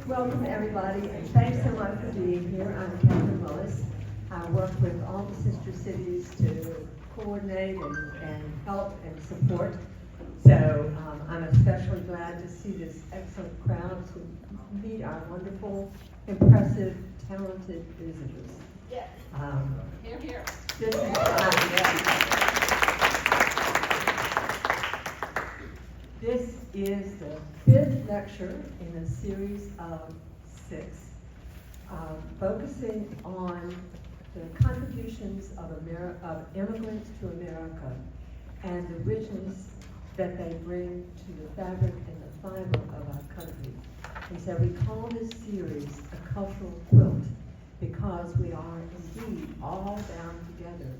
Welcome, everybody, and thanks so much for being here. I'm Catherine Willis. I work with all the sister cities to coordinate and help and support. So I'm especially glad to see this excellent crowd to meet our wonderful, impressive, talented visitors. Yes. Here, here. This is, This is the fifth lecture in a series of 6, focusing on the contributions of immigrants to America and the richness that they bring to the fabric and the fiber of our country. And so we call this series a cultural quilt because we are indeed all bound together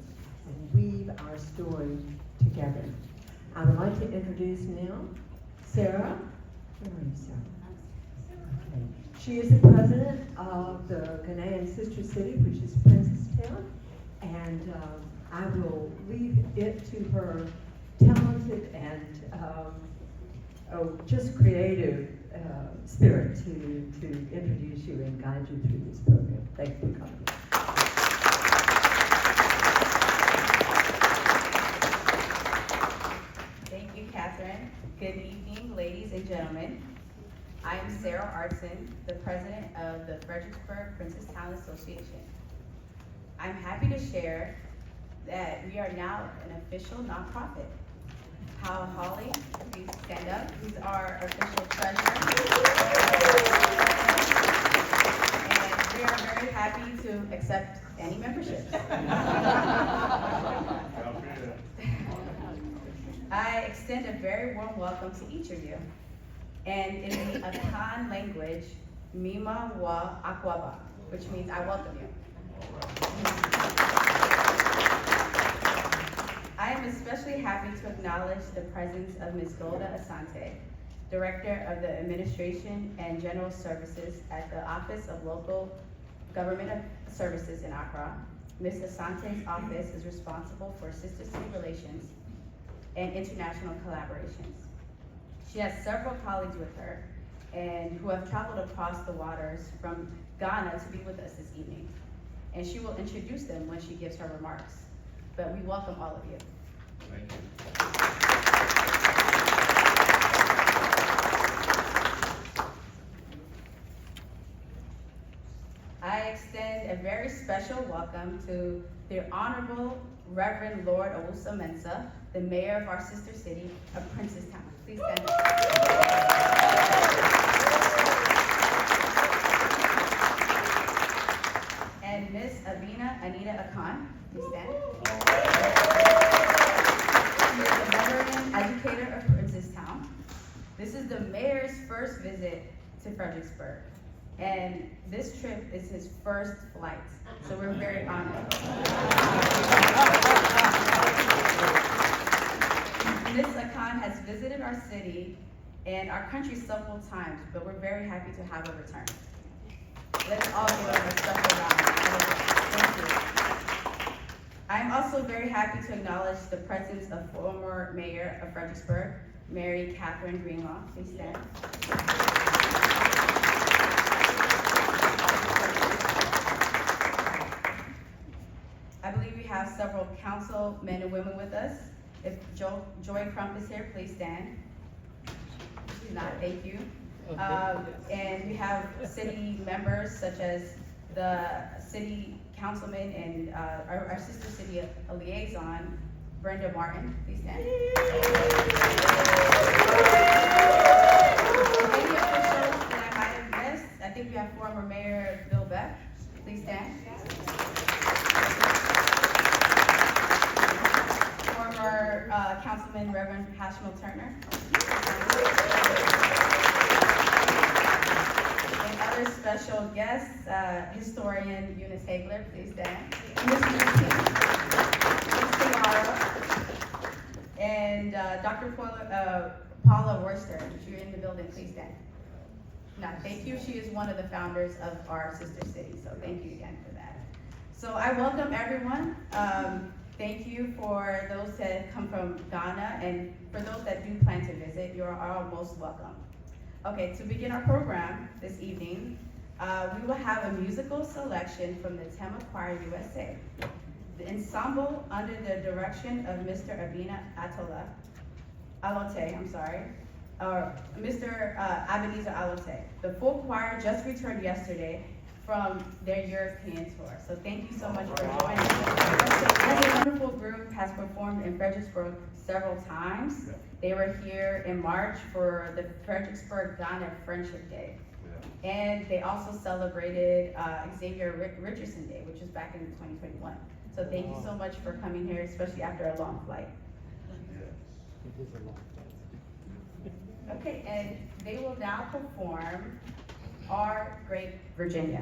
and weave our story together. I would like to introduce now Sarah. Where are you, Sarah? Okay. She is the president of the Ghanaian sister city, which is Princetown, and I will leave it to her talented and just creative spirit to introduce you and guide you through this program. Thank you for coming. Thank you, Catherine. Good evening, ladies and gentlemen. I am Sarah Artson, the president of the Fredericksburg Princetown Association. I'm happy to share that we are now an official nonprofit. Hal Hawley, please stand up. He's our official treasurer. And we are very happy to accept any memberships. I extend a very warm welcome to each of you. And in the Akan language, Mima wa Akwaba, which means I welcome you. I am especially happy to acknowledge the presence of Ms. Golda Asante, Director of the Administration and General Services at the Office of Local Government Services in Accra. Ms. Asante's office is responsible for sister city relations and international collaborations. She has several colleagues with her and who have traveled across the waters from Ghana to be with us this evening. And she will introduce them when she gives her remarks. But we welcome all of you. Thank you. I extend a very special welcome to the Honorable Reverend Lord Owusu Mensah, the mayor of our sister city of Princetown. Please stand up. And Miss Abina Anita Akan, please stand. She is a veteran educator of Princetown. This is the mayor's first visit to Fredericksburg. And this trip is his first flight, so we're very honored. Ms. Akan has visited our city and our country several times, but we're very happy to have her return. Let's all give her a special round. Thank you. I'm also very happy to acknowledge the presence of former Mayor of Fredericksburg, Mary Catherine Greenlaw. Please stand. I believe we have several council men and women with us. If Joy Crump is here, please stand. She's not, thank you. And we have city members such as the city councilman and our sister city liaison, Brenda Martin, please stand. Any officials that I might have missed? I think we have former Mayor Bill Beck, please stand. Former Councilman Reverend Hashmil Turner. And other special guests, historian Eunice Hagler, please stand. Ms. Tiara. And Dr. Paula Worcester, if you're in the building, please stand. Now, thank you. She is one of the founders of our sister city, so thank you again for that. So I welcome everyone. Thank you for those that come from Ghana, and for those that do plan to visit, you're all most welcome. Okay, to begin our program this evening, we will have a musical selection from the Tema Choir USA. The ensemble, under the direction of Mr. Abina Alote, or Mr. Ebenezer Alote. The full choir just returned yesterday from their European tour. So thank you so much for joining us. This wonderful group has performed in Fredericksburg several times. They were here in March for the Fredericksburg Ghana Friendship Day. And they also celebrated Xavier Richardson Day, which was back in 2021. So thank you so much for coming here, especially after a long flight. It is a long flight. Okay, and they will now perform Our Great Virginia.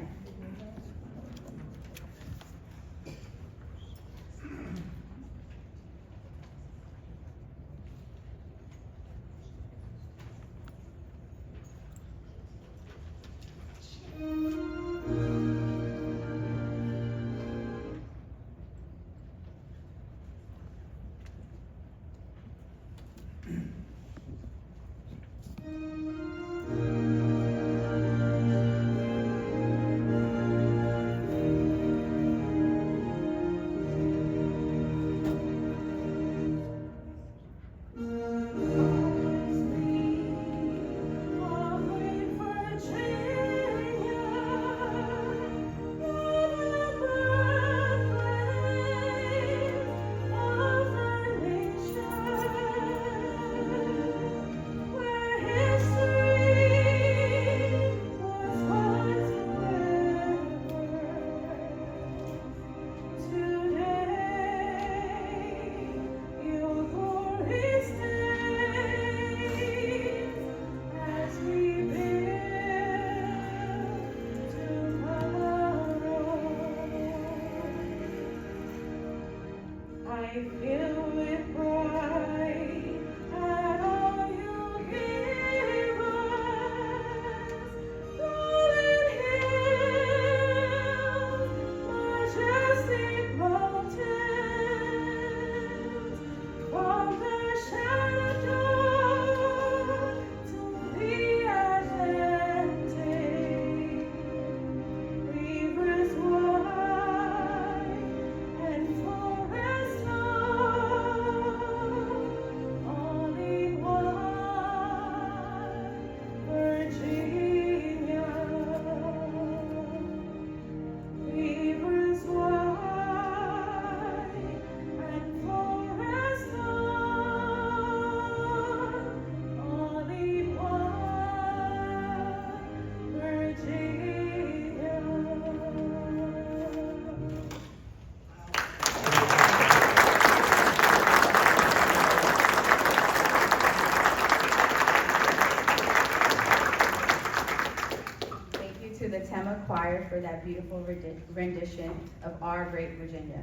Choir for that beautiful rendition of Our Great Virginia.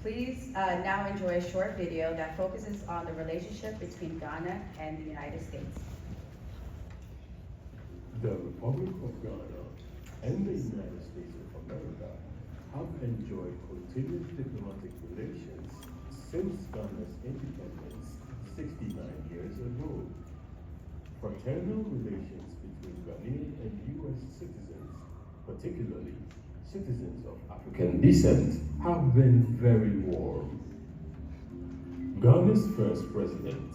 Please now enjoy a short video that focuses on the relationship between Ghana and the United States. The Republic of Ghana and the United States of America have enjoyed continuous diplomatic relations since Ghana's independence 69 years ago. Fraternal relations between Ghanaian and U.S. citizens, particularly citizens of African descent, have been very warm. Ghana's first president,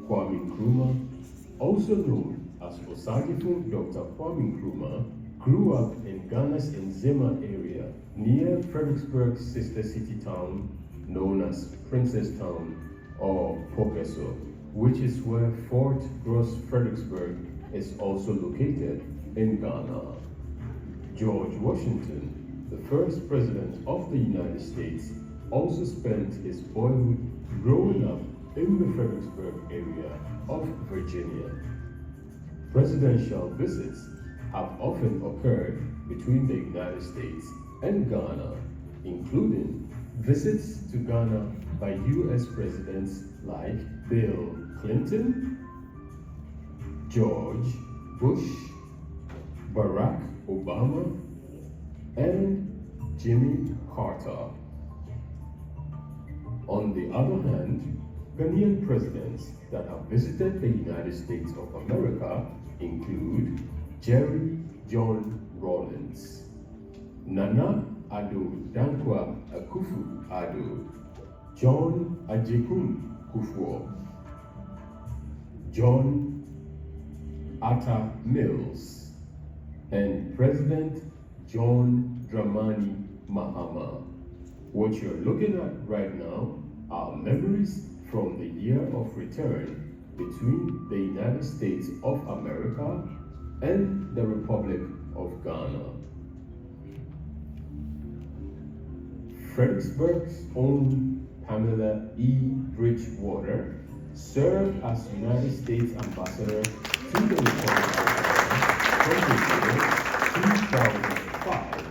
Kwame Nkrumah, also known as Osagyefo Dr. Kwame Nkrumah, grew up in Ghana's Nzema area near Fredericksburg's sister city town known as Princess Town or Pokeso, which is where Fort Gross Fredericksburg is also located in Ghana. George Washington, the first president of the United States, also spent his boyhood growing up in the Fredericksburg area of Virginia. Presidential visits have often occurred between the United States and Ghana, including visits to Ghana by U.S. presidents like Bill Clinton, George Bush, Barack Obama, and Jimmy Carter. On the other hand, Ghanaian presidents that have visited the United States of America include Jerry John Rawlins, Nana Addo Dankwa Akufo Addo, John Ajekun Kufuor, John Atta Mills, and President John Dramani Mahama. What you're looking at right now are memories from the year of return between the United States of America and the Republic of Ghana. Fredericksburg's own Pamela E. Bridgewater served as United States Ambassador to the Republic of Ghana from the year 2005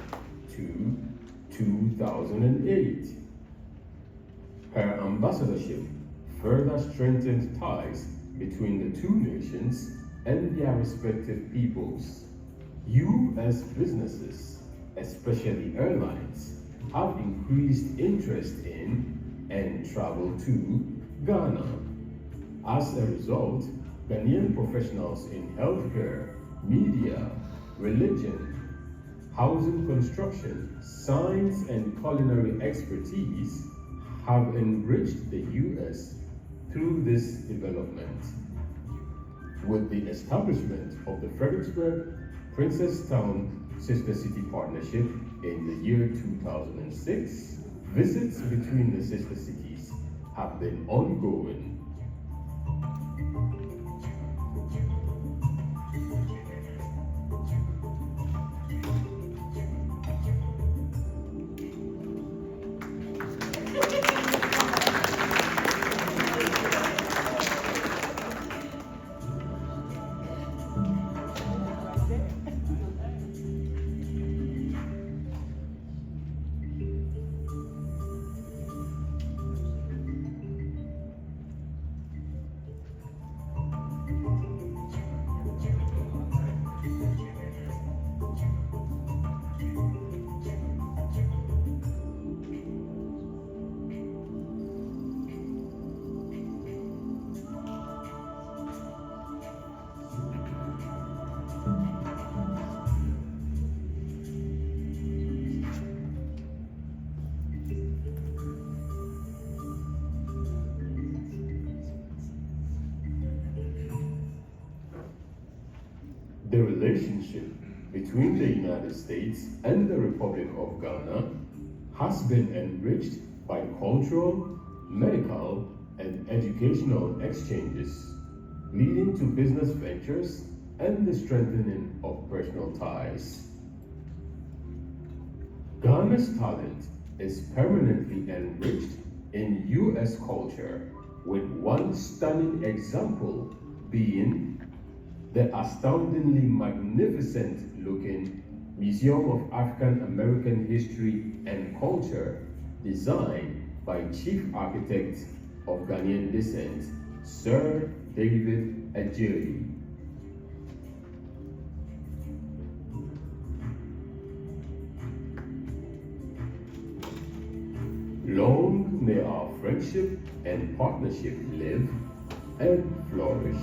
to 2008. Her ambassadorship further strengthened ties between the two nations and their respective peoples. U.S. businesses, especially airlines, have increased interest in and travel to Ghana. As a result, Ghanaian professionals in healthcare, media, religion, housing construction, science, and culinary expertise have enriched the U.S. through this development. With the establishment of the Fredericksburg Princesstown Sister City Partnership in the year 2006, visits between the sister cities have been ongoing. The relationship between the United States and the Republic of Ghana has been enriched by cultural, medical, and educational exchanges, leading to business ventures and the strengthening of personal ties. Ghana's talent is permanently enriched in U.S. culture, with one stunning example being the astoundingly magnificent looking Museum of African American History and Culture, designed by Chief Architect of Ghanaian descent, Sir David Adjei. Long may our friendship and partnership live and flourish.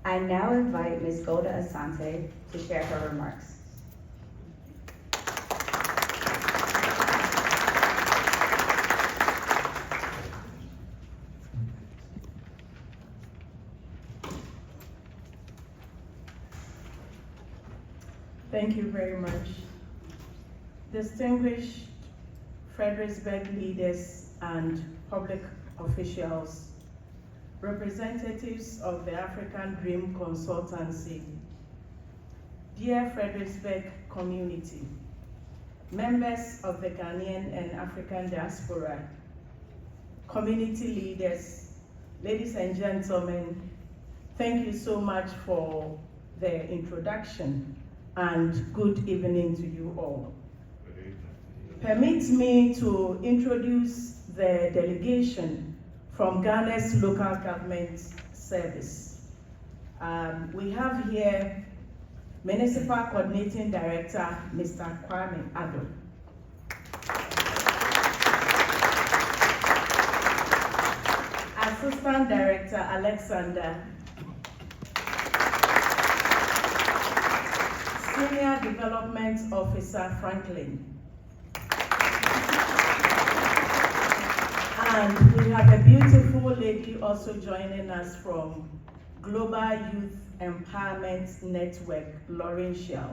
I now invite Ms. Golda Asante to share her remarks. Thank you very much. Distinguished Fredericksburg leaders and public officials, representatives of the African Dream Consultancy, dear Fredericksburg community, members of the Ghanaian and African diaspora, community leaders, ladies and gentlemen, thank you so much for the introduction and good evening to you all. Permit me to introduce the delegation from Ghana's Local Government Service. We have here Municipal Coordinating Director, Mr. Kwame Addo. Assistant Director, Alexander. Senior Development Officer, Franklin. And we have a beautiful lady also joining us from Global Youth Empowerment Network, Lauren Shell.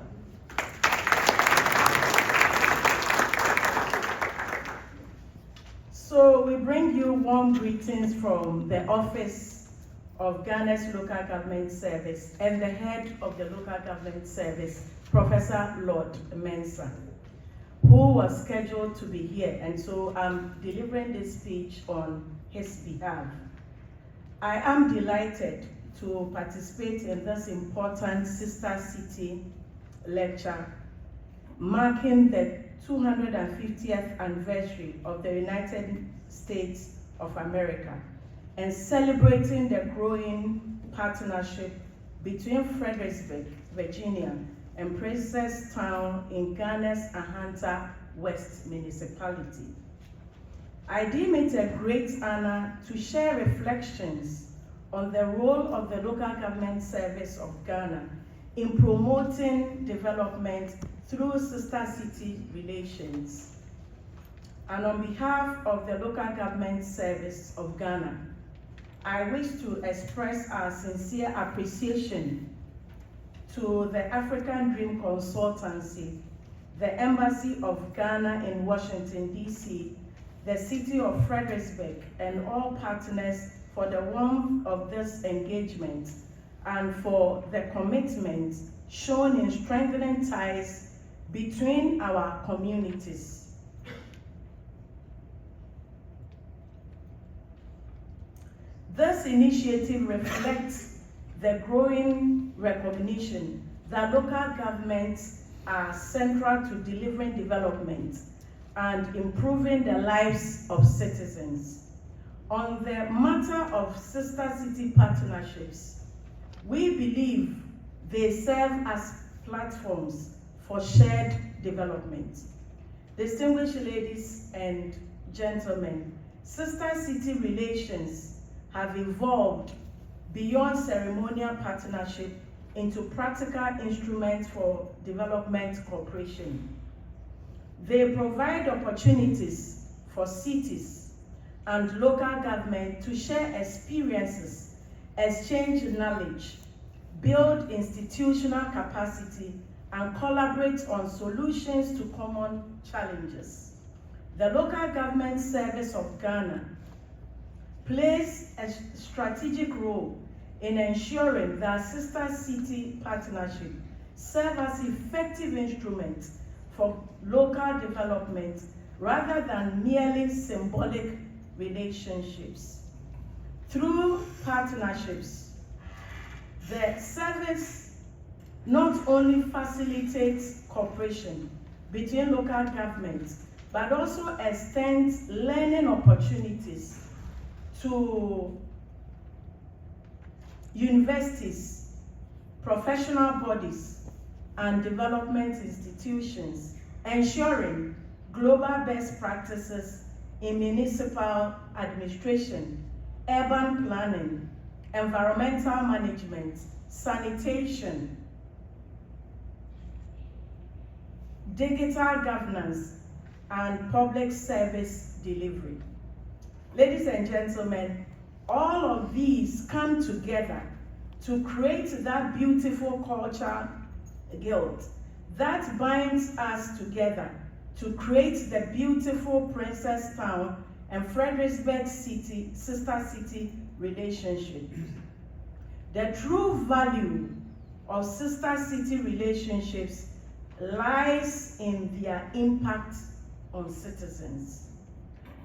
So we bring you warm greetings from the Office of Ghana's Local Government Service and the head of the Local Government Service, Professor Lord Mensah, who was scheduled to be here, and so I'm delivering this speech on his behalf. I am delighted to participate in this important Sister City lecture, marking the 250th anniversary of the United States of America and celebrating the growing partnership between Fredericksburg, Virginia, and Princestown in Ghana's Ahanta West Municipality. I deem it a great honor to share reflections on the role of the Local Government Service of Ghana in promoting development through sister city relations. And on behalf of the Local Government Service of Ghana, I wish to express our sincere appreciation to the African Dream Consultancy, the Embassy of Ghana in Washington, D.C., the City of Fredericksburg, and all partners for the warmth of this engagement and for the commitment shown in strengthening ties between our communities. This initiative reflects the growing recognition that local governments are central to delivering development and improving the lives of citizens. On the matter of sister city partnerships, we believe they serve as platforms for shared development. Distinguished ladies and gentlemen, sister city relations have evolved beyond ceremonial partnership into practical instruments for development cooperation. They provide opportunities for cities and local government to share experiences, exchange knowledge, build institutional capacity, and collaborate on solutions to common challenges. The Local Government Service of Ghana plays a strategic role in ensuring that sister city partnership serve as effective instruments for local development rather than merely symbolic relationships. Through partnerships, the service not only facilitates cooperation between local governments, but also extends learning opportunities to universities, professional bodies, and development institutions, ensuring global best practices in municipal administration, urban planning, environmental management, sanitation, digital governance, and public service delivery. Ladies and gentlemen, all of these come together to create that beautiful culture guild that binds us together to create the beautiful Princestown and Fredericksburg City, sister city relationship. The true value of sister city relationships lies in their impact on citizens.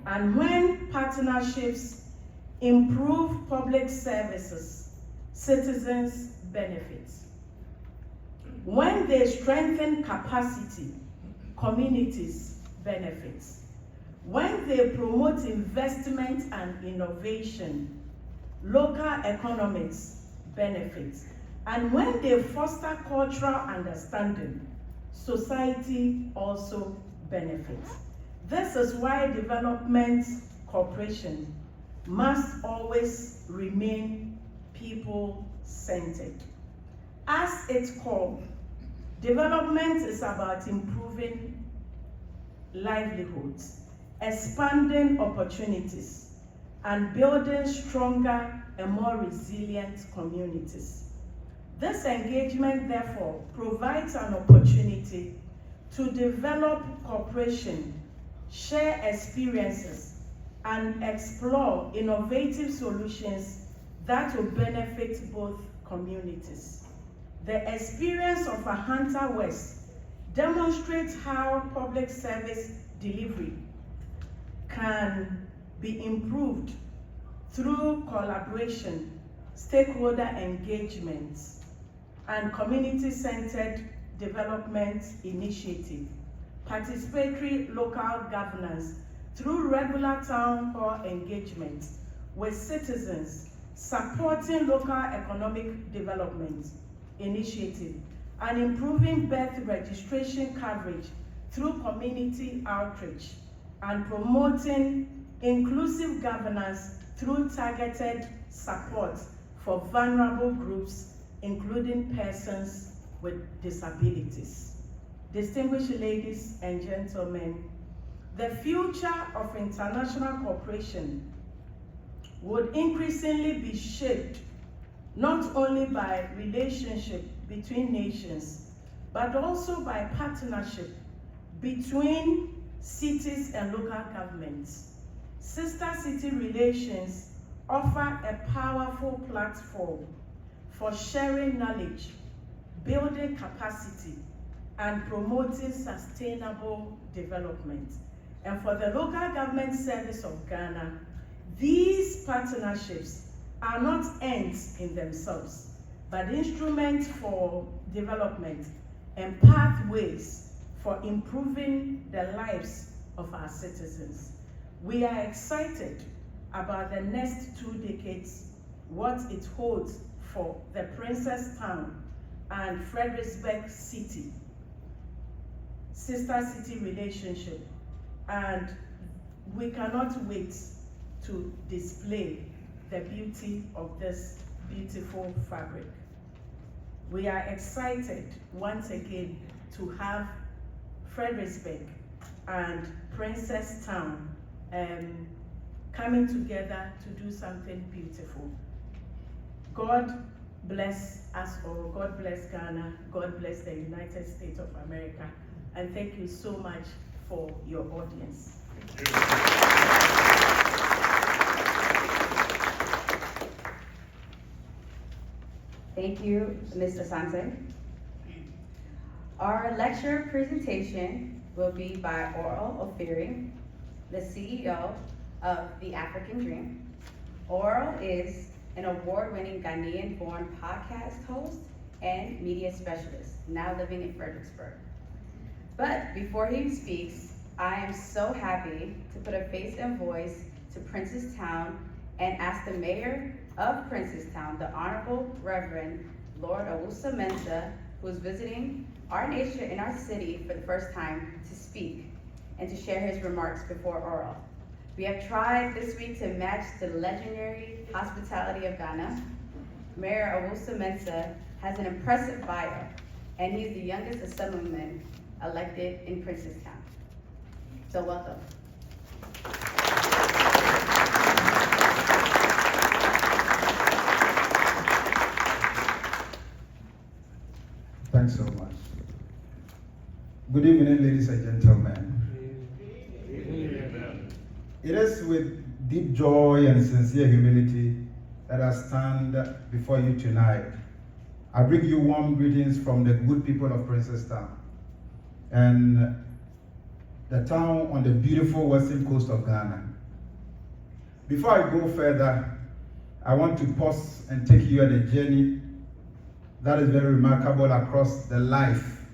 And when partnerships improve public services, citizens benefit. When they strengthen capacity, communities benefit. When they promote investment and innovation, local economics benefits. And when they foster cultural understanding, society also benefits. This is why development cooperation must always remain people-centered. At its core, development is about improving livelihoods, expanding opportunities, and building stronger and more resilient communities. This engagement, therefore, provides an opportunity to develop cooperation, share experiences, and explore innovative solutions that will benefit both communities. The experience of Ahanta West demonstrates how public service delivery can be improved through collaboration, stakeholder engagement, and community-centered development initiative, participatory local governance through regular town hall engagement with citizens, supporting local economic development initiative, and improving birth registration coverage through community outreach, and promoting inclusive governance through targeted support for vulnerable groups, including persons with disabilities. Distinguished ladies and gentlemen, the future of international cooperation would increasingly be shaped not only by relationship between nations, but also by partnership between cities and local governments. Sister city relations offer a powerful platform for sharing knowledge, building capacity, and promoting sustainable development. And for the local government service of Ghana, these partnerships are not ends in themselves, but instruments for development and pathways for improving the lives of our citizens. We are excited about the next 2 decades, what it holds for the Princess Town and Fredericksburg City, sister city relationship, and we cannot wait to display the beauty of this beautiful fabric. We are excited once again to have Fredericksburg and Princess Town coming together to do something beautiful. God bless us all. God bless Ghana. God bless the United States of America. And thank you so much for your audience. Thank you, Ms. Asante. Our lecture presentation will be by Oral Ofiri, the CEO of The African Dream. Oral is an award-winning Ghanaian-born podcast host and media specialist, now living in Fredericksburg. But before he speaks, I am so happy to put a face and voice to Princestown and ask the mayor of Princestown, the Honorable Reverend Lord Owusu Mensah, who is visiting our nation and our city for the first time, to speak and to share his remarks before Oral. We have tried this week to match the legendary hospitality of Ghana. Mayor Owusu Mensah has an impressive bio, and he is the youngest assemblyman elected in Princestown. So welcome. Thanks so much. Good evening, ladies and gentlemen. It is with deep joy and sincere humility that I stand before you tonight. I bring you warm greetings from the good people of Princestown and the town on the beautiful western coast of Ghana. Before I go further, I want to pause and take you on a journey that is very remarkable across the life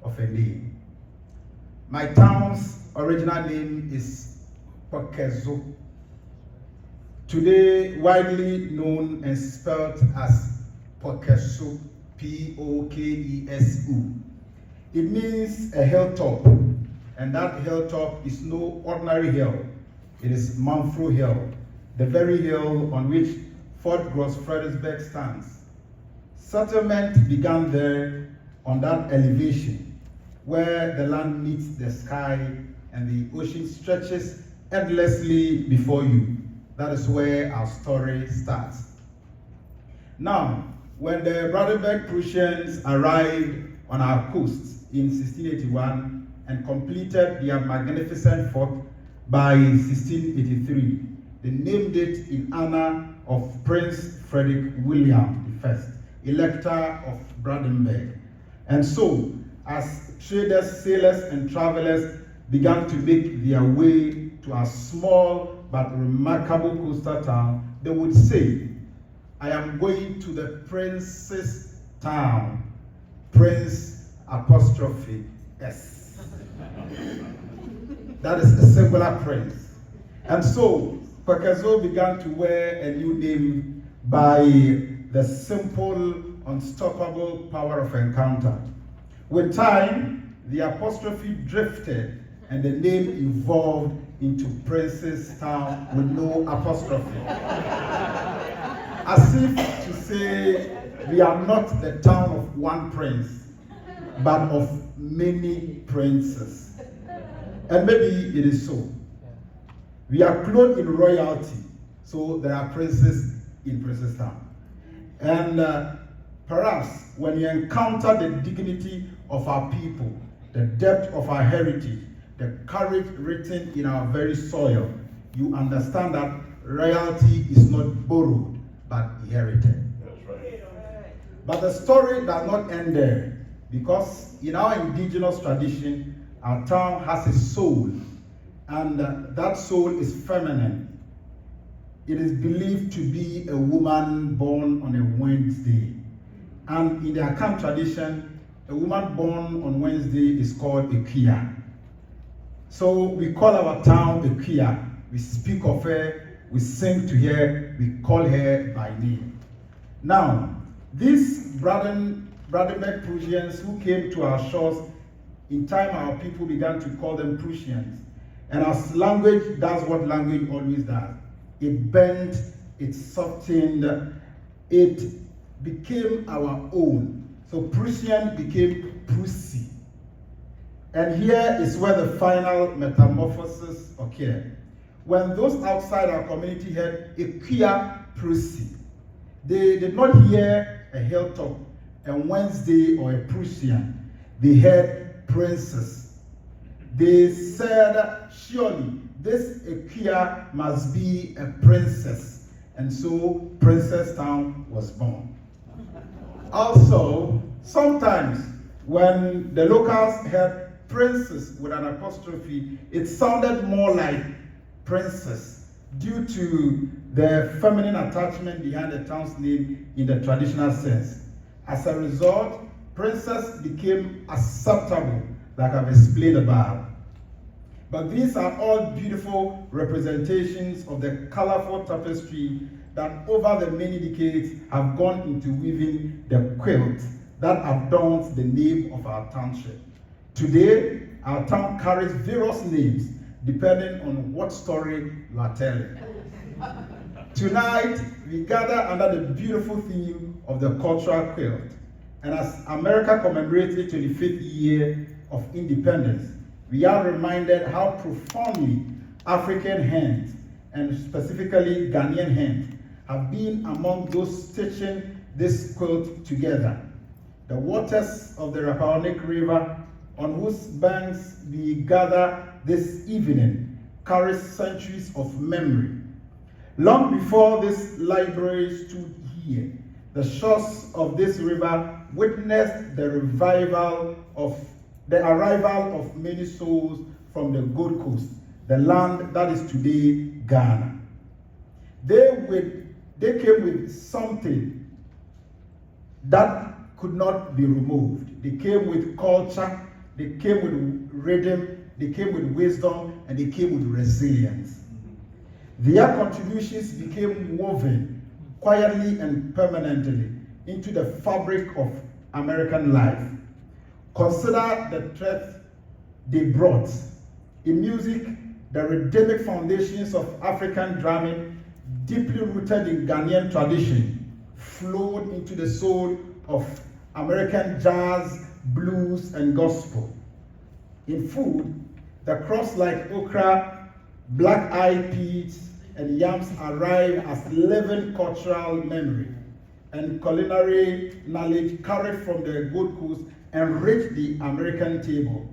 of a name. My town's original name is today widely known and spelled as Pokesu, P-O-K-E-S-U. It means a hilltop, and that hilltop is no ordinary hill. It is Manfro Hill, the very hill on which Fort Gross Fredericksburg stands. Settlement began there on that elevation, where the land meets the sky and the ocean stretches endlessly before you. That is where our story starts. Now, when the Brandenburg Prussians arrived on our coast in 1681 and completed their magnificent fort by 1683, they named it in honor of Prince Frederick William I, Elector of Brandenburg. And so, as traders, sailors, and travelers began to make their way to a small but remarkable coastal town, they would say, I am going to the prince's town, Prince apostrophe S. That is a singular prince. And so, Pekeso began to wear a new name by the simple, unstoppable power of encounter. With time, the apostrophe drifted and the name evolved into Prince's Town with no apostrophe. As if to say, we are not the town of one prince, but of many princes. And maybe it is so. We are clothed in royalty, so there are princes in Prince's Town. And perhaps when you encounter the dignity of our people, the depth of our heritage, the courage written in our very soil, you understand that royalty is not borrowed, but inherited. That's right. But the story does not end there, because in our indigenous tradition, our town has a soul, and that soul is feminine. It is believed to be a woman born on a Wednesday. And in the Akam tradition, a woman born on Wednesday is called a Kia. So we call our town a Kia. We speak of her, we sing to her, we call her by name. Now, these Brandenburg Prussians who came to our shores, in time our people began to call them Prussians. And as language does what language always does, it bent, it softened, it became our own. So Prussian became Prussi. And here is where the final metamorphosis occurred. When those outside our community heard a queer Prussi, they did not hear a hilltop, a Wednesday, or a Prussian. They heard princess. They said, surely this Akia must be a princess. And so Princess Town was born. Also, sometimes when the locals heard princess with an apostrophe, it sounded more like princess due to the feminine attachment behind the town's name in the traditional sense. As a result, princess became acceptable, like I've explained above. But these are all beautiful representations of the colorful tapestry that over the many decades have gone into weaving the quilt that adorns the name of our township. Today, our town carries various names depending on what story you are telling. Tonight, we gather under the beautiful theme of the cultural quilt. And as America commemorates the 25th year of independence, we are reminded how profoundly African hands, and specifically Ghanaian hands, have been among those stitching this quilt together. The waters of the Rappahannock River, on whose banks we gather this evening, carries centuries of memory. Long before this library stood here, the shores of this river witnessed the arrival of many souls from the Gold Coast, the land that is today Ghana. They came with something that could not be removed. They came with culture, they came with rhythm, they came with wisdom, and they came with resilience. Their contributions became woven quietly and permanently into the fabric of American life. Consider the threat they brought. In music, the rhythmic foundations of African drumming, deeply rooted in Ghanaian tradition, flowed into the soul of American jazz, blues, and gospel. In food, the crops like okra, black-eyed peas, and yams arrive as living cultural memory, and culinary knowledge carried from the Gold Coast enrich the American table.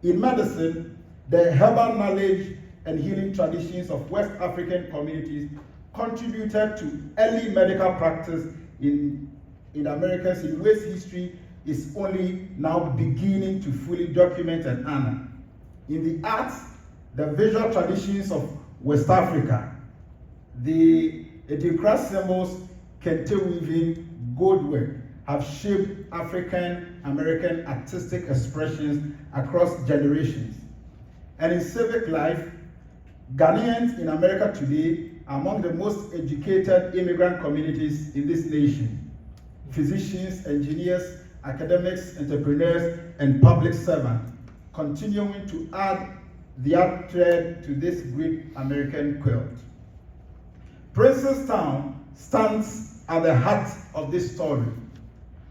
In medicine, the herbal knowledge and healing traditions of West African communities contributed to early medical practice in Americas in ways history is only now beginning to fully document and honor. In the arts, the visual traditions of West Africa, the Edinkra symbols, kente weaving, goldwork, have shaped African American artistic expressions across generations. And in civic life, Ghanaians in America today are among the most educated immigrant communities in this nation. Physicians, engineers, academics, entrepreneurs, and public servants, continuing to add their thread to this great American quilt. Princestown stands at the heart of this story.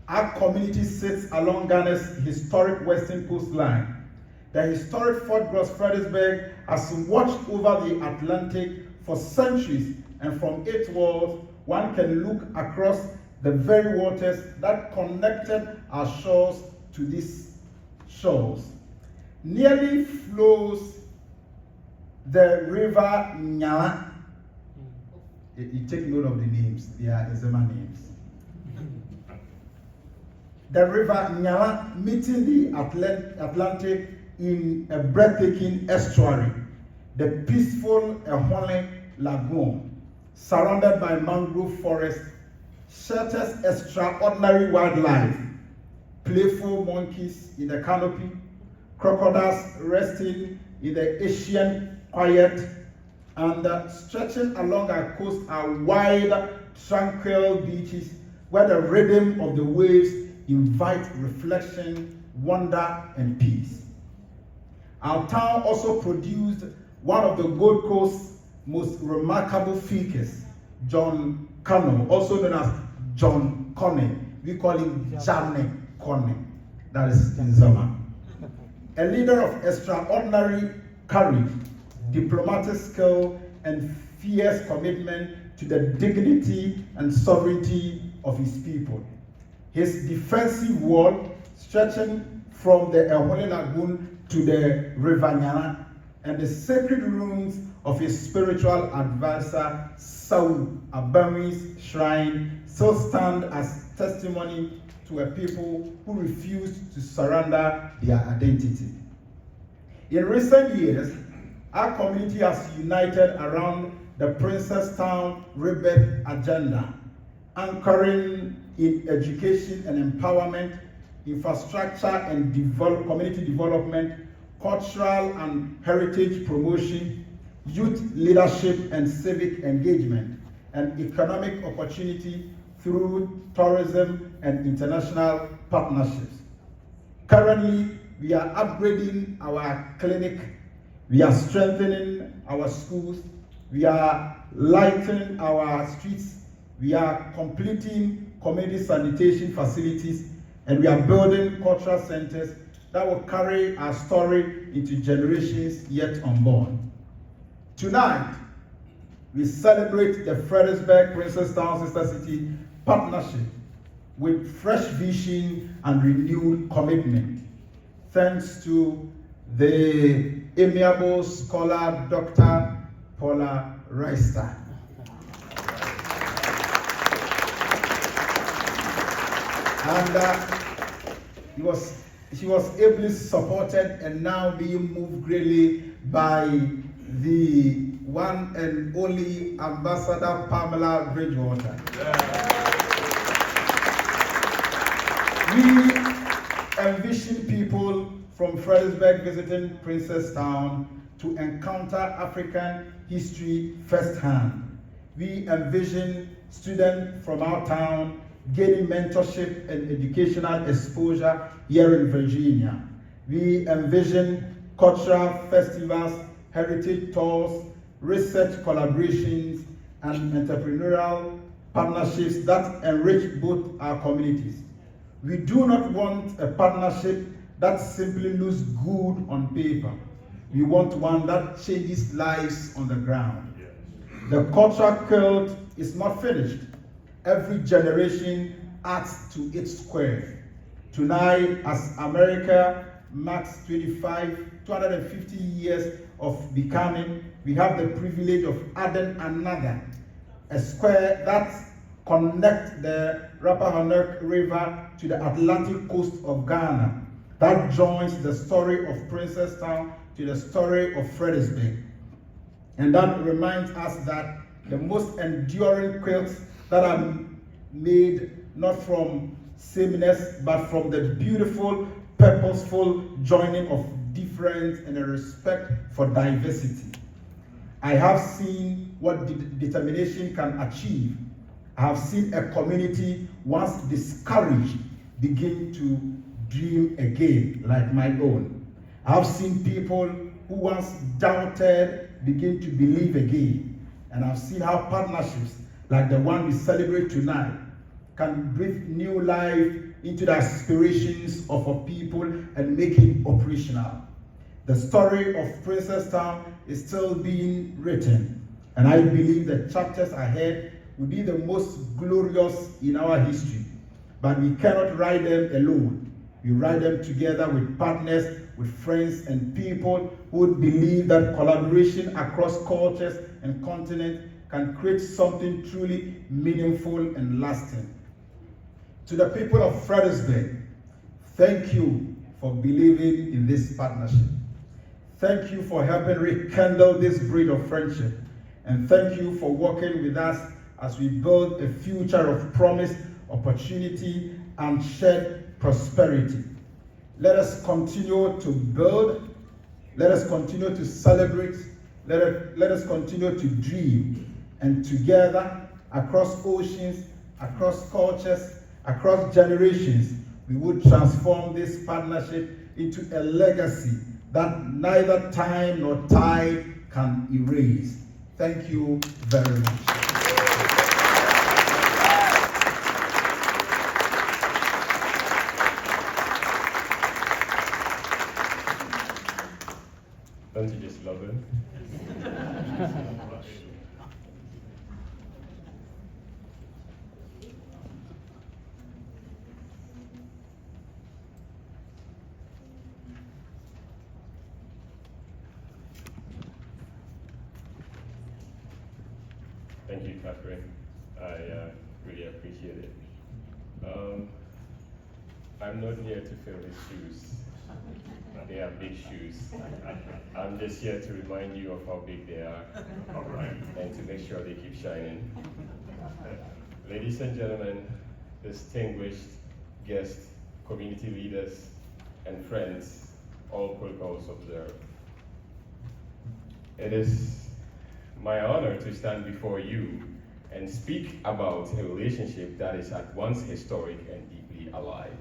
Our community sits along Ghana's historic western coastline. The historic Fort Gross Fredericksburg has watched over the Atlantic for centuries, and from its walls, one can look across the very waters that connected our shores to these shores. Nearly flows the river Nyala. You take note of the names, they are Ezema names. The river Nyala meeting the Atlantic in a breathtaking estuary, the peaceful Ehole Lagoon, surrounded by mangrove forest, shelters extraordinary wildlife, playful monkeys in the canopy, crocodiles resting in the Asian quiet, and stretching along our coast are wide, tranquil beaches where the rhythm of the waves invite reflection, wonder, and peace. Our town also produced one of the Gold Coast's most remarkable figures, John Cano, also known as John Conne. We call him Jane Conne. That is in Zama. A leader of extraordinary courage, diplomatic skill, and fierce commitment to the dignity and sovereignty of his people. His defensive wall, stretching from the Ehole Lagoon to the River Nyala, and the sacred rooms of his spiritual advisor, Saul Abami's shrine, still stand as testimony to a people who refused to surrender their identity. In recent years, our community has united around the Princestown Rebirth agenda, anchoring in education and empowerment, infrastructure and community development, cultural and heritage promotion, youth leadership and civic engagement, and economic opportunity through tourism and international partnerships. Currently, we are upgrading our clinic, we are strengthening our schools, we are lightening our streets, we are completing community sanitation facilities, and we are building cultural centers that will carry our story into generations yet unborn. Tonight, we celebrate the Fredericksburg Princestown Sister City partnership with fresh vision and renewed commitment. Thanks to the amiable scholar, Dr. Paula Reister. And she was ably supported and now being moved greatly by the one and only Ambassador Pamela Bridgewater. We envision people from Fredericksburg visiting Princestown to encounter African history firsthand. We envision students from our town gaining mentorship and educational exposure here in Virginia. We envision cultural festivals, heritage tours, research collaborations, and entrepreneurial partnerships that enrich both our communities. We do not want a partnership that simply looks good on paper. We want one that changes lives on the ground. The cultural quilt is not finished. Every generation adds to its square. Tonight, as America marks 250 years of becoming, we have the privilege of adding another, a square that connects the Rappahannock River to the Atlantic coast of Ghana, that joins the story of Princestown to the story of Fredericksburg. And that reminds us that the most enduring quilts that are made not from sameness, but from the beautiful, purposeful joining of difference and a respect for diversity. I have seen what determination can achieve. I have seen a community once discouraged begin to dream again, like my own. I have seen people who once doubted begin to believe again. And I've seen how partnerships like the one we celebrate tonight can breathe new life into the aspirations of our people and make it operational. The story of Princestown is still being written, and I believe the chapters ahead will be the most glorious in our history. But we cannot write them alone. We write them together with partners, with friends and people who believe that collaboration across cultures and continents can create something truly meaningful and lasting. To the people of Fredericksburg, thank you for believing in this partnership. Thank you for helping rekindle this breed of friendship. And thank you for working with us as we build a future of promise, opportunity, and shared prosperity. Let us continue to build. Let us continue to celebrate. Let us continue to dream. And together, across oceans, across cultures, across generations, we would transform this partnership into a legacy that neither time nor tide can erase. Thank you very much. Don't you just love it? Thank you, Catherine. I really appreciate it. I'm not here to fill his shoes. They are big shoes. I'm just here to remind you of how big they are, and to make sure they keep shining. Ladies and gentlemen, distinguished guests, community leaders, and friends, all protocols observed. It is my honor to stand before you and speak about a relationship that is at once historic and deeply alive.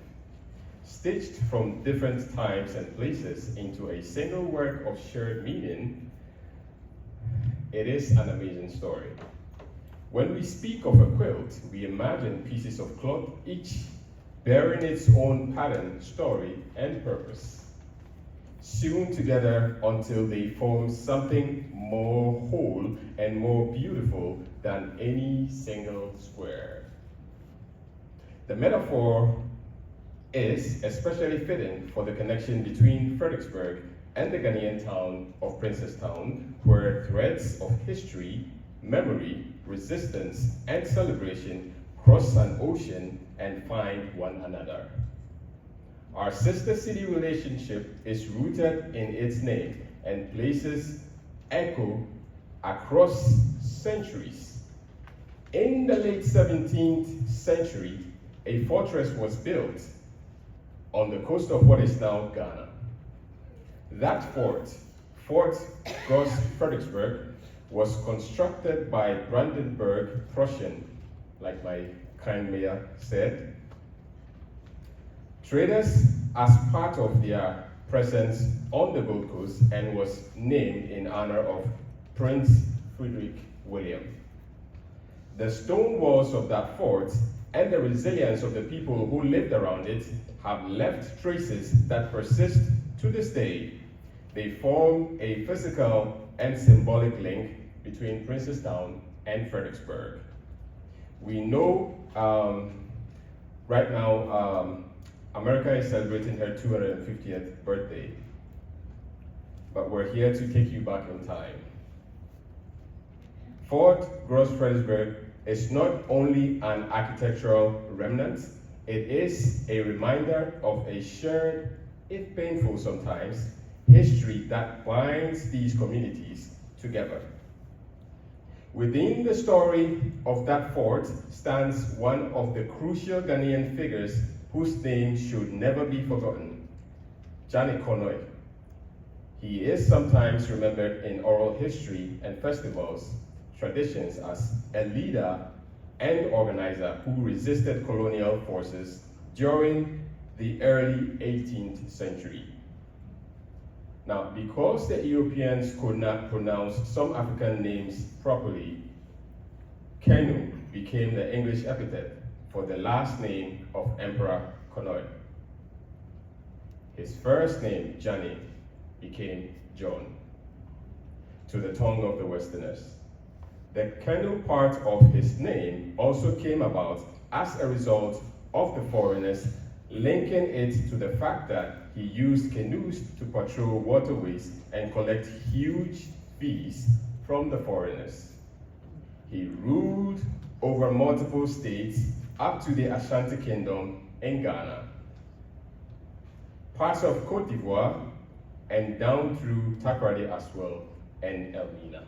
Stitched from different times and places into a single work of shared meaning, it is an amazing story. When we speak of a quilt, we imagine pieces of cloth, each bearing its own pattern, story, and purpose, sewn together until they form something more whole and more beautiful than any single square. The metaphor is especially fitting for the connection between Fredericksburg and the Ghanaian town of Princestown, where threads of history, memory, resistance, and celebration cross an ocean and find one another. Our sister city relationship is rooted in its name and places echo across centuries. In the late 17th century, a fortress was built on the coast of what is now Ghana. That Fort Gross Fredericksburg, was constructed by Brandenburg Prussian, like my kind mayor said. Traders, as part of their presence on the Gold Coast, and was named in honor of Prince Frederick William. The stone walls of that fort and the resilience of the people who lived around it have left traces that persist to this day. They form a physical and symbolic link between Princestown and Fredericksburg. We know right now America is celebrating her 250th birthday, but we're here to take you back in time. Fort Gross Fredericksburg is not only an architectural remnant, it is a reminder of a shared, if painful sometimes, history that binds these communities together. Within the story of that fort stands one of the crucial Ghanaian figures whose name should never be forgotten, Johnny Konoy. He is sometimes remembered in oral history and festivals, traditions as a leader and organizer who resisted colonial forces during the early 18th century. Now, because the Europeans could not pronounce some African names properly, Kenu became the English epithet for the last name of Emperor Konoy. His first name, Johnny, became John, to the tongue of the Westerners. The Kenu part of his name also came about as a result of the foreigners linking it to the fact that he used canoes to patrol waterways and collect huge fees from the foreigners. He ruled over multiple states up to the Ashanti Kingdom in Ghana, parts of Cote d'Ivoire, and down through Takoradi as well, and Elmina.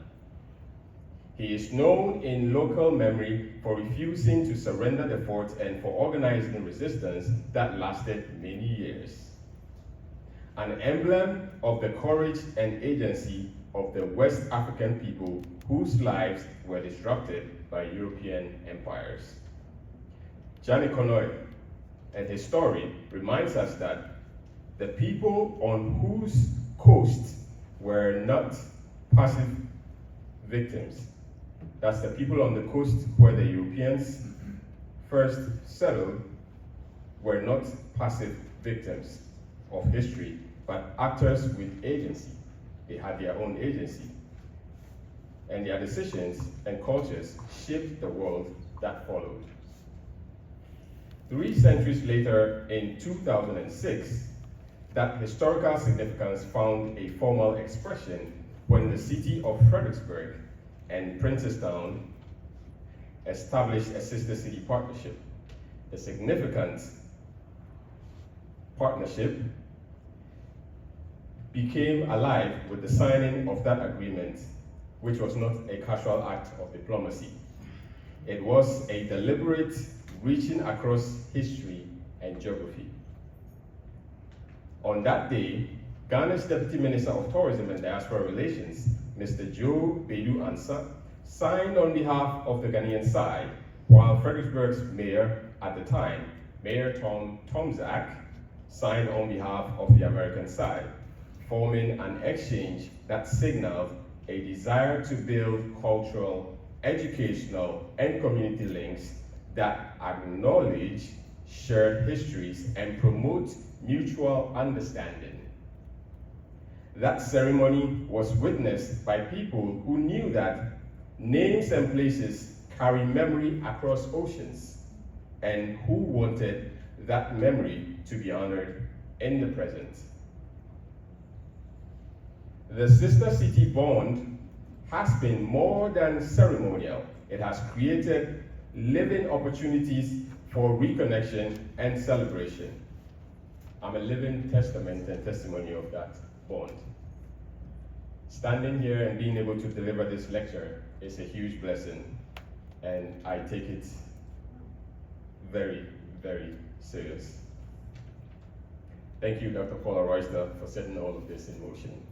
He is known in local memory for refusing to surrender the fort and for organizing resistance that lasted many years. An emblem of the courage and agency of the West African people whose lives were disrupted by European empires. Johnny Konoy and his story reminds us that the people on whose coast were not passive victims. That's the people on the coast where the Europeans first settled were not passive victims of history, but actors with agency. They had their own agency. And their decisions and cultures shaped the world that followed. 3 centuries later, in 2006, that historical significance found a formal expression when the city of Fredericksburg and Princestown established a sister city partnership. The significant partnership became alive with the signing of that agreement, which was not a casual act of diplomacy. It was a deliberate reaching across history and geography. On that day, Ghana's Deputy Minister of Tourism and Diaspora Relations, Mr. Joe Bedu Ansah, signed on behalf of the Ghanaian side, while Fredericksburg's mayor at the time, Mayor Tom Zach, signed on behalf of the American side, forming an exchange that signaled a desire to build cultural, educational, and community links that acknowledge shared histories and promote mutual understanding. That ceremony was witnessed by people who knew that names and places carry memory across oceans, and who wanted that memory to be honored in the present. The Sister City bond has been more than ceremonial. It has created living opportunities for reconnection and celebration. I'm a living testament and testimony of that bond. Standing here and being able to deliver this lecture is a huge blessing, and I take it very, very serious. Thank you, Dr. Paula Royster, for setting all of this in motion.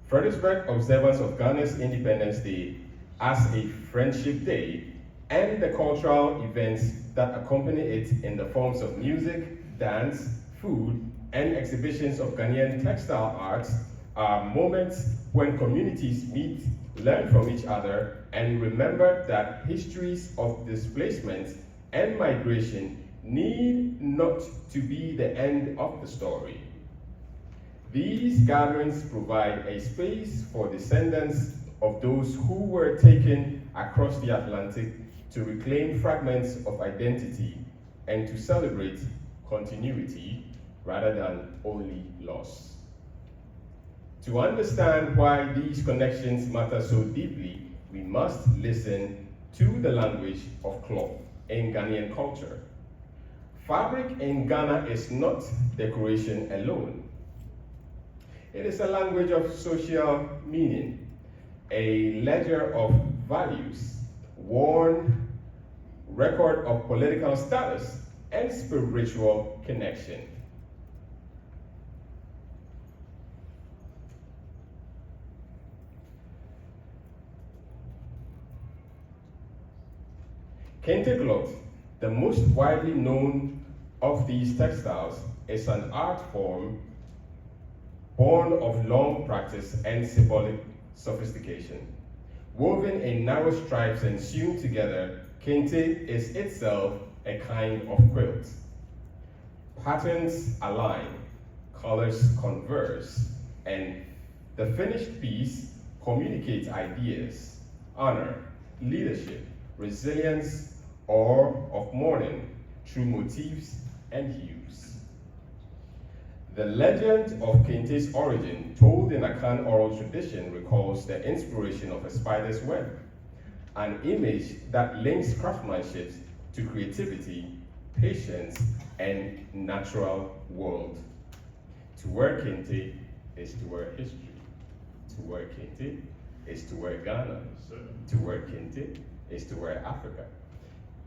Fredericksburg observance of Ghana's Independence Day as a Friendship Day and the cultural events that accompany it in the forms of music, dance, food, and exhibitions of Ghanaian textile arts are moments when communities meet, learn from each other, and remember that histories of displacement and migration need not to be the end of the story. These gatherings provide a space for descendants of those who were taken across the Atlantic to reclaim fragments of identity and to celebrate continuity rather than only loss. To understand why these connections matter so deeply, we must listen to the language of cloth in Ghanaian culture. Fabric in Ghana is not decoration alone. It is a language of social meaning, a ledger of values, worn record of political status, and spiritual connection. Kente cloth, the most widely known of these textiles, is an art form born of long practice and symbolic sophistication. Woven in narrow stripes and sewn together, kente is itself a kind of quilt. Patterns align, colors converse, and the finished piece communicates ideas, honor, leadership, resilience, or of mourning through motifs and hues. The legend of kente's origin, told in Akan oral tradition, recalls the inspiration of a spider's web, an image that links craftsmanship to creativity, patience, and natural world. To wear kente is to wear history. To wear kente is to wear Ghana. To wear kente is to wear Africa.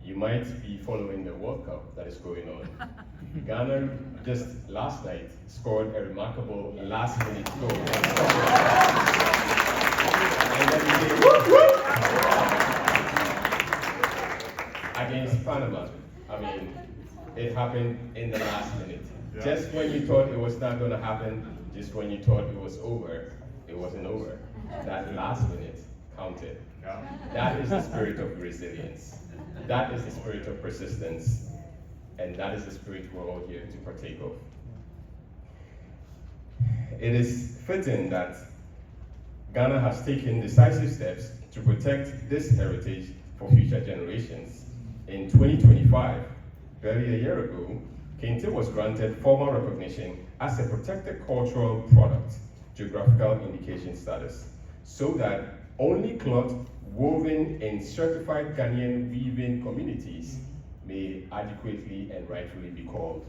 You might be following the World Cup that is going on. Ghana just last night scored a remarkable last-minute goal. And then we say, whoop, whoop! Against Panama. I mean, it happened in the last minute. Yeah. Just when you thought it was not going to happen, just when you thought it was over, it wasn't over. That last minute counted. Yeah. That is the spirit of resilience. That is the spirit of persistence. And that is the spirit we're all here to partake of. It is fitting that Ghana has taken decisive steps to protect this heritage for future generations. In 2025, barely a year ago, kente was granted formal recognition as a protected cultural product, geographical indication status, so that only cloth woven in certified Ghanaian weaving communities may adequately and rightfully be called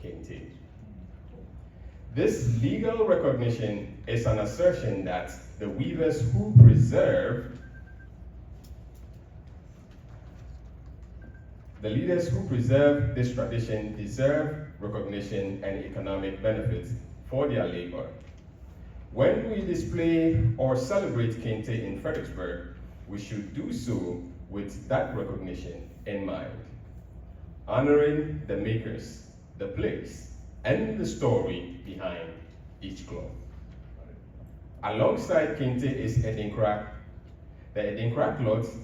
kente. This legal recognition is an assertion that the weavers who preserve, the leaders who preserve this tradition deserve recognition and economic benefits for their labor. When we display or celebrate kente in Fredericksburg, we should do so with that recognition in mind, honoring the makers, the place, and the story behind each cloth. Alongside kente is Edinkra. The Edinkra cloth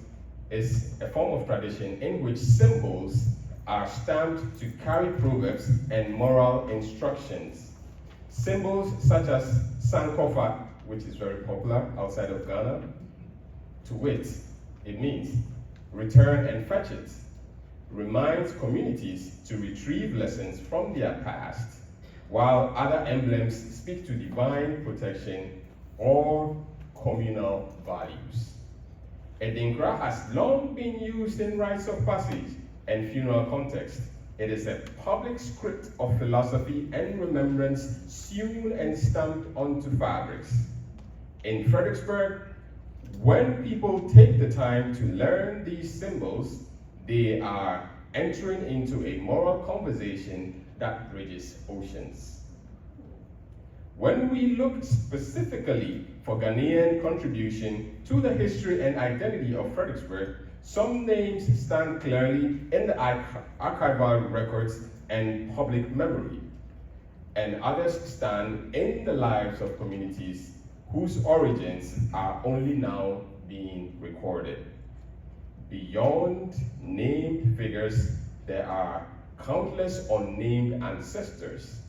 is a form of tradition in which symbols are stamped to carry proverbs and moral instructions. Symbols such as Sankofa, which is very popular outside of Ghana, to wit, it means return and fetch it, reminds communities to retrieve lessons from their past, while other emblems speak to divine protection or communal values. Edinkra has long been used in rites of passage and funeral context. It is a public script of philosophy and remembrance sewn and stamped onto fabrics. In Fredericksburg, when people take the time to learn these symbols, they are entering into a moral conversation that bridges oceans. When we look specifically for Ghanaian contribution to the history and identity of Fredericksburg, Some names stand clearly in the archival records and public memory, and others stand in the lives of communities whose origins are only now being recorded. Beyond named figures, there are countless unnamed ancestors,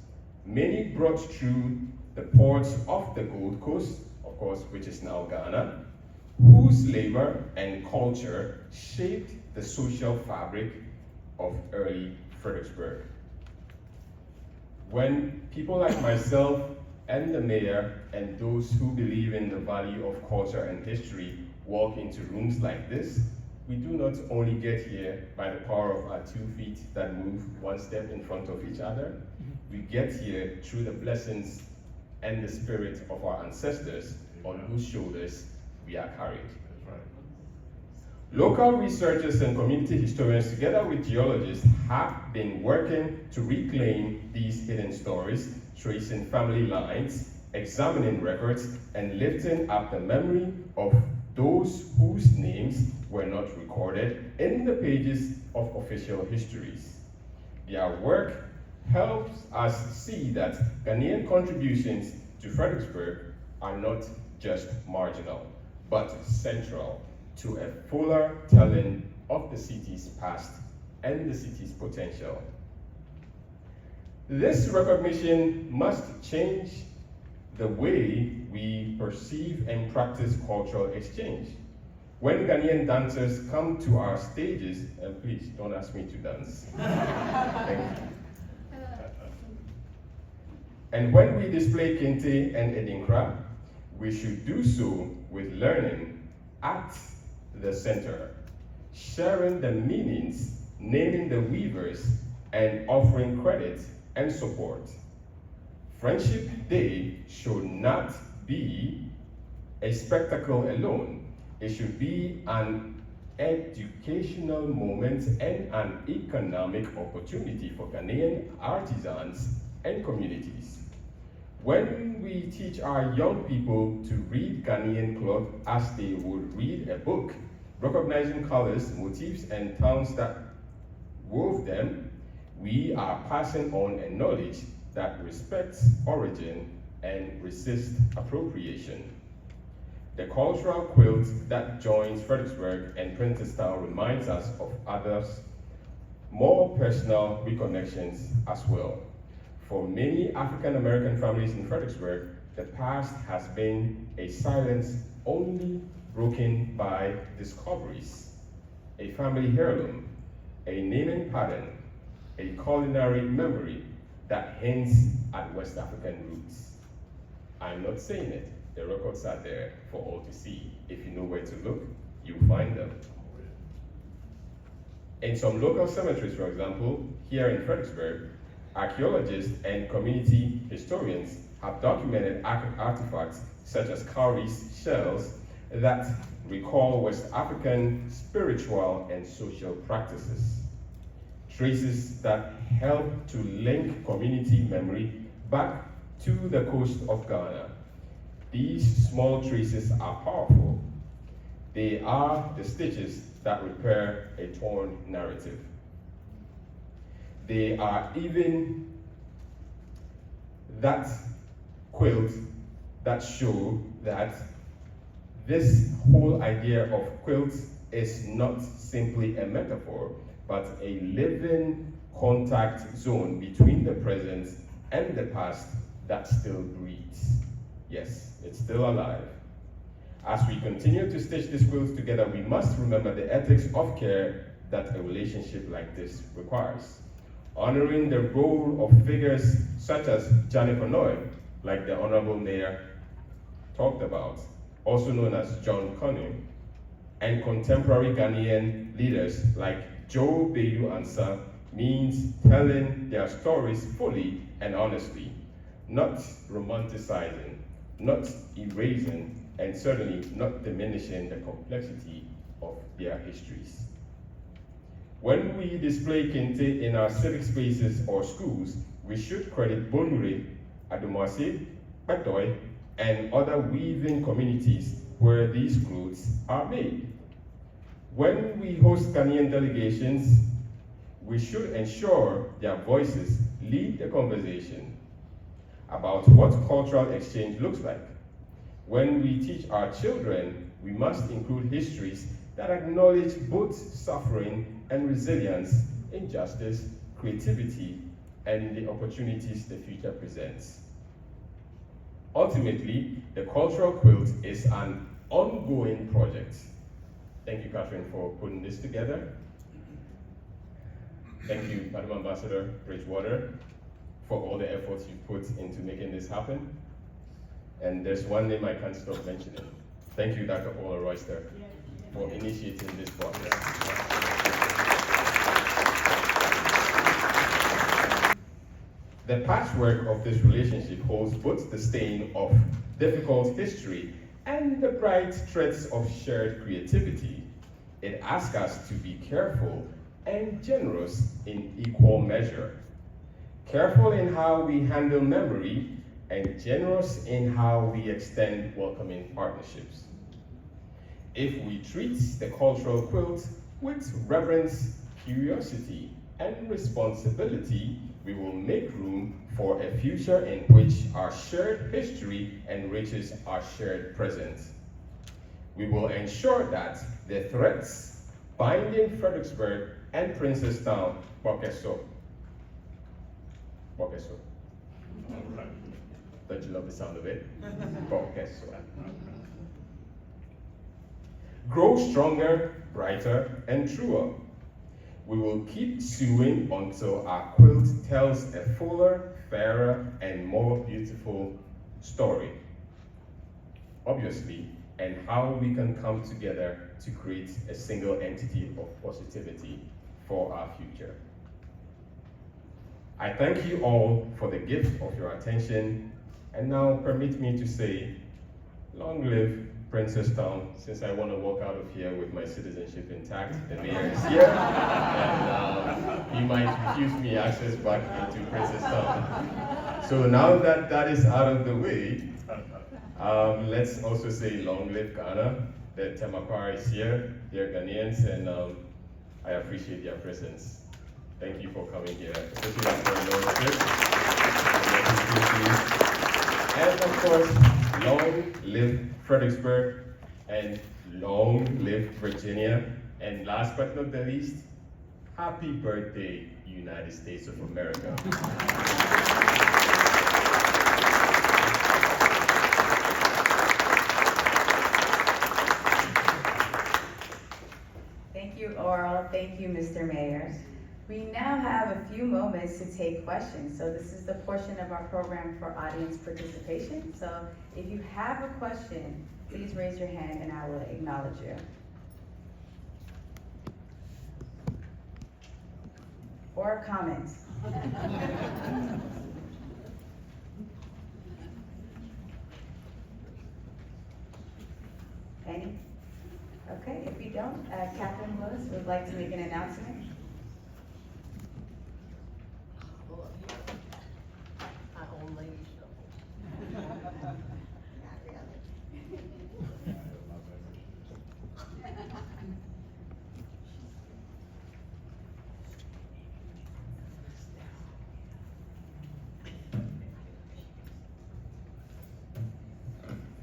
many brought through the ports of the Gold Coast, of course, which is now Ghana, whose labor and culture shaped the social fabric of early Fredericksburg. When people like myself and the mayor and those who believe in the value of culture and history walk into rooms like this, we do not only get here by the power of our 2 feet that move one step in front of each other, we get here through the blessings and the spirit of our ancestors on whose shoulders we are carried. That's right. Local researchers and community historians, together with geologists, have been working to reclaim these hidden stories, tracing family lines, examining records, and lifting up the memory of those whose names were not recorded in the pages of official histories. Their work helps us see that Ghanaian contributions to Fredericksburg are not just marginal, but central to a fuller telling of the city's past and the city's potential. This recognition must change the way we perceive and practice cultural exchange. When Ghanaian dancers come to our stages, and please don't ask me to dance. Thank you. And when we display Kente and Edinkra, we should do so with learning at the center, sharing the meanings, naming the weavers, and offering credit and support. Friendship Day should not be a spectacle alone. It should be an educational moment and an economic opportunity for Ghanaian artisans and communities. When we teach our young people to read Ghanaian cloth as they would read a book, recognizing colors, motifs, and towns that wove them, we are passing on a knowledge that respects origin and resists appropriation. The cultural quilt that joins Fredericksburg and Princeton reminds us of others, more personal reconnections as well. For many African American families in Fredericksburg, the past has been a silence only broken by discoveries, a family heirloom, a naming pattern, a culinary memory that hints at West African roots. I'm not saying it. The records are there for all to see. If you know where to look, you'll find them. In some local cemeteries, for example, here in Fredericksburg, archaeologists and community historians have documented artifacts such as cowries shells that recall West African spiritual and social practices. Traces that help to link community memory back to the coast of Ghana. These small traces are powerful. They are the stitches that repair a torn narrative. They are even that quilt that show that this whole idea of quilts is not simply a metaphor, but a living contact zone between the present and the past that still breathes. Yes, it's still alive. As we continue to stitch these quilts together, we must remember the ethics of care that a relationship like this requires. Honoring the role of figures such as Jennifer Noy, like the Honorable Mayor talked about, also known as John Cunning, and contemporary Ghanaian leaders like Joe Beidou Ansah means telling their stories fully and honestly, not romanticizing, not erasing, and certainly not diminishing the complexity of their histories. When we display Kente in our civic spaces or schools, we should credit Bonure, Adomase, Patoy, and other weaving communities where these clothes are made. When we host Ghanaian delegations, we should ensure their voices lead the conversation about what cultural exchange looks like. When we teach our children, we must include histories that acknowledge both suffering and resilience, injustice, creativity, and the opportunities the future presents. Ultimately, the Cultural Quilt is an ongoing project. Thank you, Catherine, for putting this together. Thank you, Madam Ambassador Bridgewater, for all the efforts you put into making this happen. And there's one name I can't stop mentioning. Thank you, Dr. Paula Royster, for initiating this project. The patchwork of this relationship holds both the stain of difficult history and the bright threads of shared creativity. It asks us to be careful and generous in equal measure. Careful in how we handle memory and generous in how we extend welcoming partnerships. If we treat the cultural quilt with reverence, curiosity, and responsibility, we will make room for a future in which our shared history enriches our shared present. We will ensure that the threads binding Fredericksburg and Princestown, Bokeso. Don't you love the sound of it? Bokeso. Grow stronger, brighter, and truer. We will keep sewing until our quilt tells a fuller, fairer, and more beautiful story. Obviously, and how we can come together to create a single entity of positivity for our future. I thank you all for the gift of your attention, and now permit me to say, long live Princestown, since I want to walk out of here with my citizenship intact. The mayor is here, and he might refuse me access back into Princestown. So now that that is out of the way, let's also say long live Ghana. The Temakwa is here, they're Ghanaians, and I appreciate their presence. Thank you for coming here, especially after a long trip. And of course, long live Fredericksburg, and long live Virginia. And last but not the least, happy birthday, United States of America. Thank you, Oral. Thank you, Mr. Mayor. We now have a few moments to take questions. So this is the portion of our program for audience participation. So if you have a question, please raise your hand and I will acknowledge you. Or comments. Any? Okay, if you don't, Catherine Willis would like to make an announcement.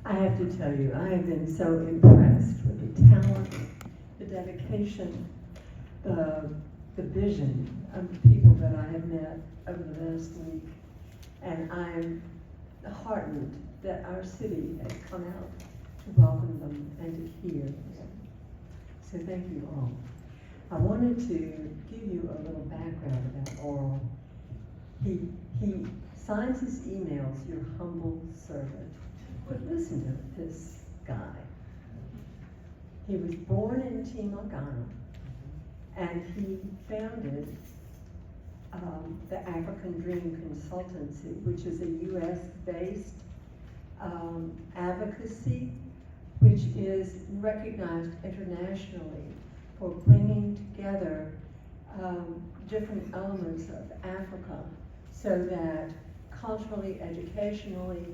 I have to tell you, I have been so impressed with the talent, the dedication, the vision of the people that I have met over the last week. And I'm heartened that our city has come out to welcome them and to hear them. So thank you all. I wanted to give you a little background about Oral. He signs his emails, your humble servant. But listen to this guy. He was born in Timor, Ghana, and he founded the African Dream Consultancy, which is a US-based advocacy, which is recognized internationally for bringing together different elements of Africa so that culturally, educationally,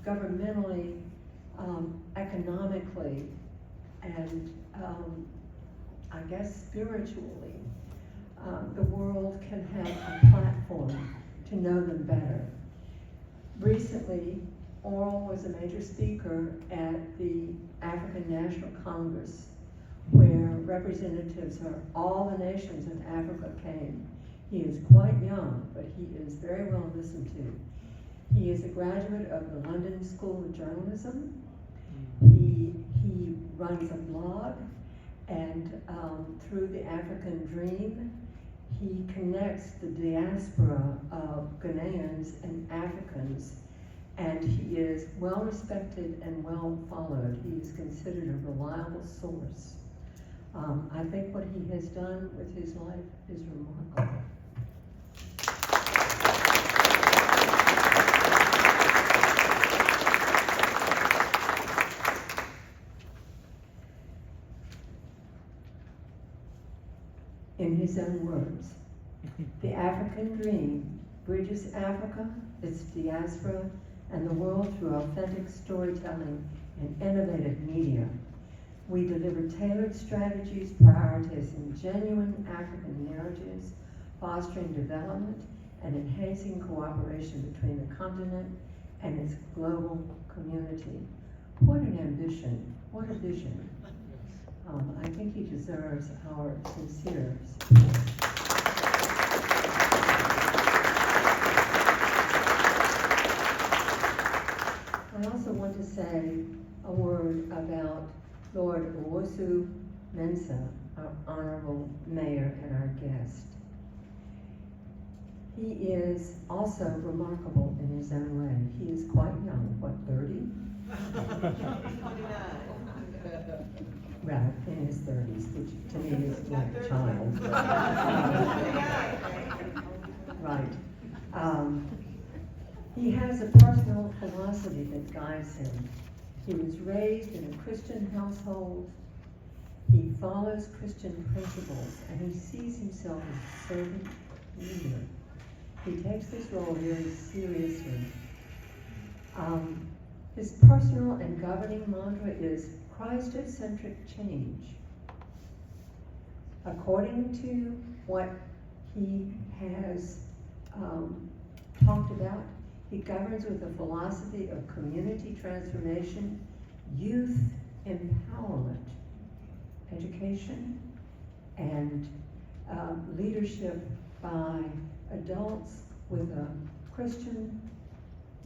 governmentally, economically, and I guess spiritually, the world can have a platform to know them better. Recently, Oral was a major speaker at the African National Congress, where representatives of all the nations in Africa came. He is quite young, but he is very well listened to. He is a graduate of the London School of Journalism. He runs a blog, and through the African Dream, he connects the diaspora of Ghanaians and Africans, and he is well respected and well followed. He is considered a reliable source. I think what he has done with his life is remarkable. In his own words, the African Dream bridges Africa, its diaspora, and the world through authentic storytelling and innovative media. We deliver tailored strategies prioritizing genuine African narratives, fostering development, and enhancing cooperation between the continent and its global community. What an ambition, what a vision. I think he deserves our sincere support. I also want to say a word about Lord Owusu Mensah, our honorable mayor and our guest. He is also remarkable in his own way. He is quite young, what, 30? Well, in his 30s, which to me is like a child. Right. He has a personal philosophy that guides him. He was raised in a Christian household. He follows Christian principles, and he sees himself as a servant leader. He takes this role very seriously. His personal and governing mantra is Christ-centric change. According to what he has talked about, he governs with a philosophy of community transformation, youth empowerment, education, and leadership by adults with a Christian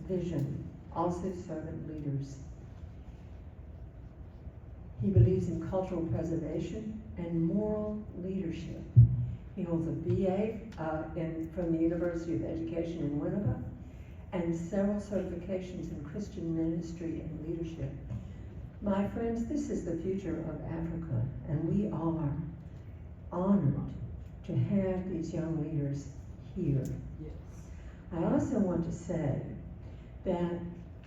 vision, also servant leaders. He believes in cultural preservation and moral leadership. He holds a BA from the University of Education in Winnipeg and several certifications in Christian ministry and leadership. My friends, this is the future of Africa, and we are honored to have these young leaders here. Yes. I also want to say that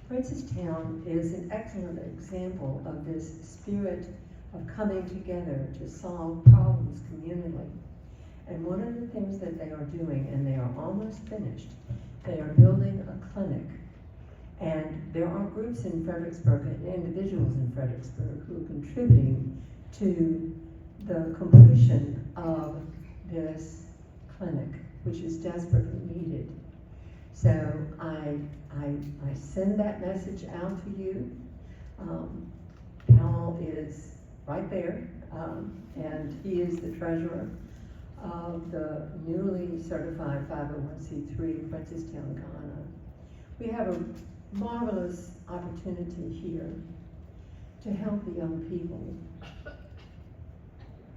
Princestown is an excellent example of this spirit of coming together to solve problems communally. And one of the things that they are doing, and they are almost finished, they are building a clinic. And there are groups in Fredericksburg and individuals in Fredericksburg who are contributing to the completion of this clinic, which is desperately needed. So I send that message out to you. Powell is right there, and he is the treasurer of the newly certified 501c3 Princestown, Ghana. We have a marvelous opportunity here to help the young people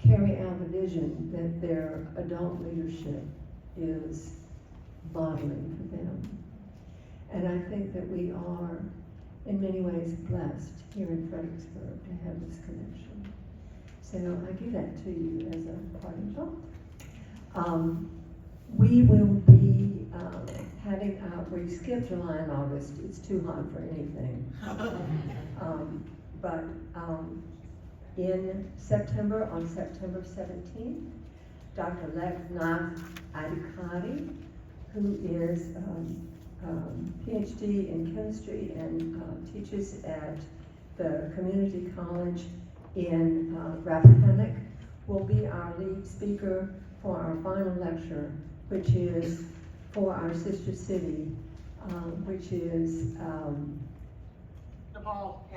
carry out the vision that their adult leadership is modeling for them. And I think that we are, in many ways, blessed here in Fredericksburg to have this connection. So I give that to you as a parting thought. We will be having, we skipped July and August. It's too hot for anything. But in September, on September 17th, Dr. Leknath Adhikari, who is PhD in chemistry and teaches at the community college in Rappahannock, will be our lead speaker for our final lecture, which is for our sister city, which is, Nepal,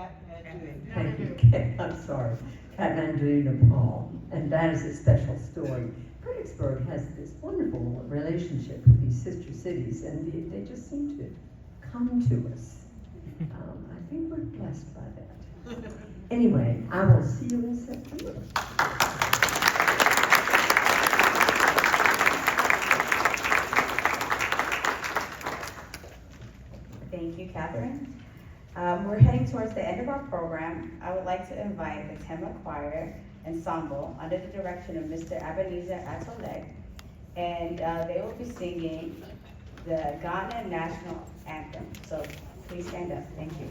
thank you, I'm sorry, Kathmandu, Nepal, and that is a special story. Fredericksburg has this wonderful relationship with these sister cities, and they just seem to come to us. I think we're blessed by that. Anyway, I will see you in September. Thank you, Catherine. We're heading towards the end of our program. I would like to invite the Tema Choir Ensemble under the direction of Mr. Ebenezer Atole, and they will be singing the Ghana National Anthem. So please stand up. Thank you.